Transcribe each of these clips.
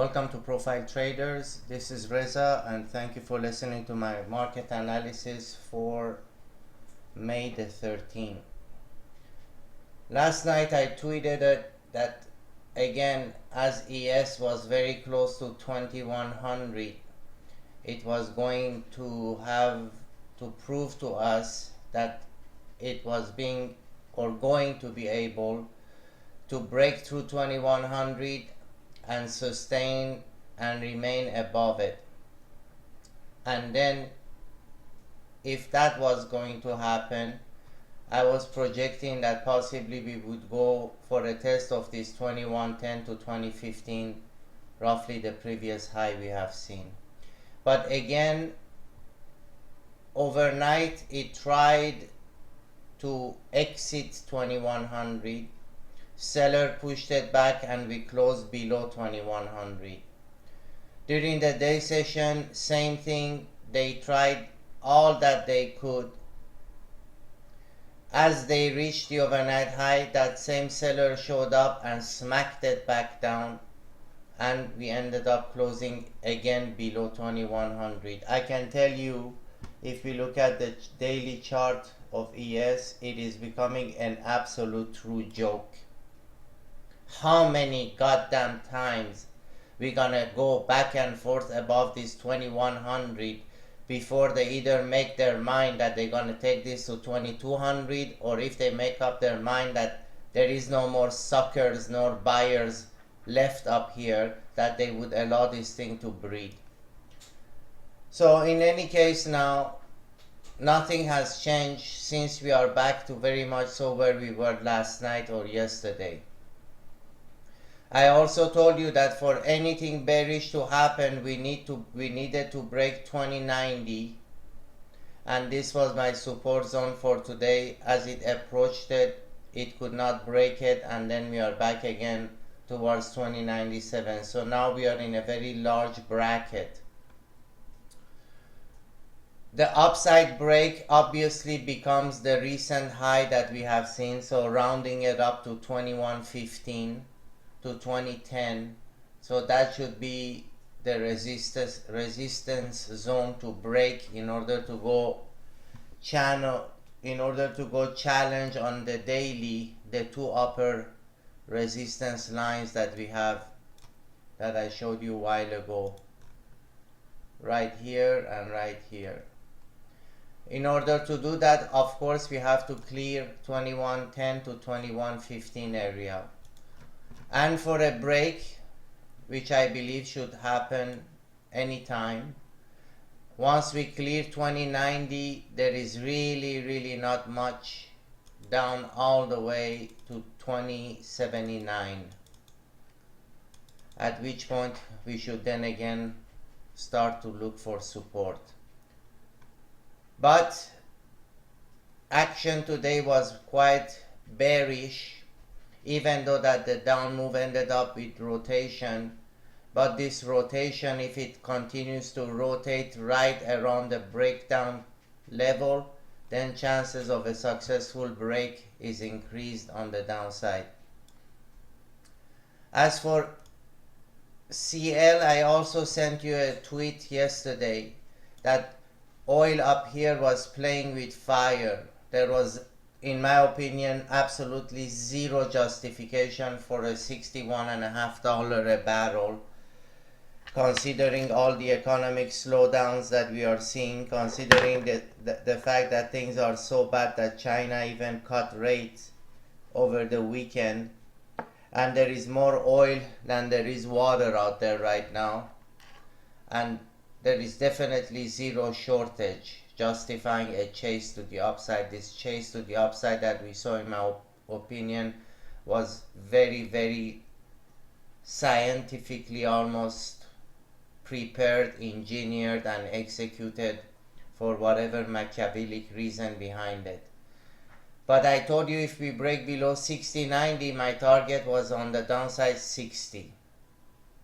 Welcome to Profiletraders. This is Reza and thank you for listening to my market analysis for May the 13th. Last night I tweeted that again, as ES was very close to 2100, it was going to have to prove to us that it was being or going to be able to break through 2100 and sustain and remain above it. And then if that was going to happen, I was projecting that possibly we would go for a test of this 2110 to 2015, roughly the previous high we have seen. But again, overnight it tried to exit 2100. Seller pushed it back and we closed below 2100. During the day session, same thing. They tried all that they could. As they reached the overnight high, that same seller showed up and smacked it back down, and we ended up closing again below 2100. I can tell you, if we look at the daily chart of ES, it is becoming an absolute true joke. How many goddamn times we gonna go back and forth above this 2100 before they either make their mind that they're gonna take this to 2200, or if they make up their mind that there is no more suckers nor buyers left up here, that they would allow this thing to breathe. So in any case, now nothing has changed since we are back to very much so where we were last night or yesterday. I also told you that for anything bearish to happen, we needed to break 2090, and this was my support zone for today. As it approached it, it could not break it, and then we are back again towards 2097. So now we are in a very large bracket. The upside break obviously becomes the recent high that we have seen, so rounding it up to 2115 to 2010, so that should be the resistance zone to break in order to go challenge on the daily the two upper resistance lines that we have, that I showed you a while ago, right here and right here. In order to do that, of course, we have to clear 2110 to 2115 area. And for a break, which I believe should happen anytime, once we clear 2090, there is really not much down all the way to 2079, at which point we should then again start to look for support. But action today was quite bearish, even though that the down move ended up with rotation. But this rotation, if it continues to rotate right around the breakdown level, then chances of a successful break is increased on the downside. As for CL, I also sent you a tweet yesterday that oil up here was playing with fire. There was, in my opinion, absolutely zero justification for a $61.50 a barrel, considering all the economic slowdowns that we are seeing, considering the fact that things are so bad that China even cut rates over the weekend, and there is more oil than there is water out there right now, and there is definitely zero shortage justifying a chase to the upside. This chase to the upside that we saw, in my opinion, was very scientifically almost prepared, engineered and executed for whatever Machiavellic reason behind it. But I told you if we break below 60.90, my target was on the downside 60.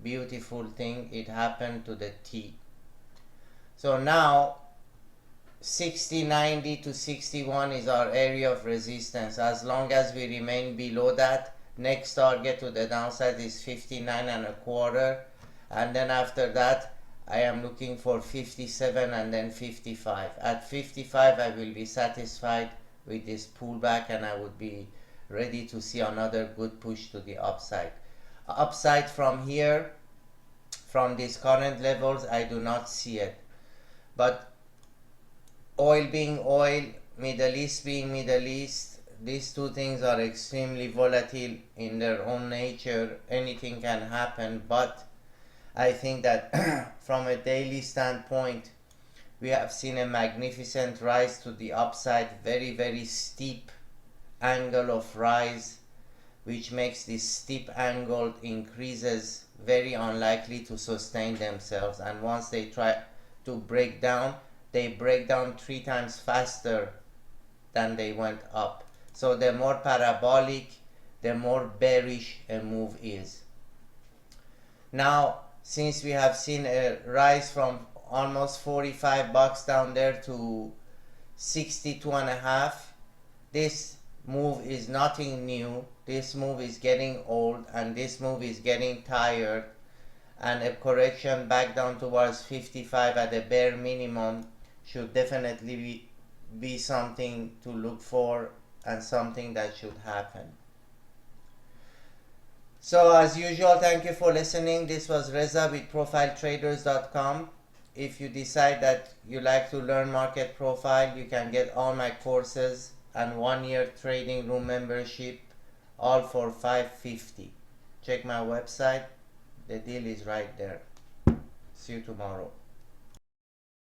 Beautiful thing, it happened to the T. So now 60.90 to 61 is our area of resistance. As long as we remain below that, next target to the downside is 59.25, and then after that I am looking for 57 and then 55. At 55 I will be satisfied with this pullback, and I would be ready to see another good push to the upside. Upside from here, from these current levels, I do not see it. But oil being oil, Middle East being Middle East, these two things are extremely volatile in their own nature. Anything can happen, but I think that from a daily standpoint, we have seen a magnificent rise to the upside, very, very steep angle of rise, which makes these steep angled increases very unlikely to sustain themselves. And once they try to break down, they break down 3 times faster than they went up. So the more parabolic, the more bearish a move is. Now, since we have seen a rise from almost 45 bucks down there to 62.5, this move is nothing new. This move is getting old, and this move is getting tired, and a correction back down towards 55 at a bare minimum should definitely be something to look for and something that should happen. So as usual, thank you for listening. This was Reza with Profiletraders.com. If you decide that you like to learn market profile, you can get all my courses and 1-year trading room membership, all for $550. Check my website. The deal is right there. See you tomorrow.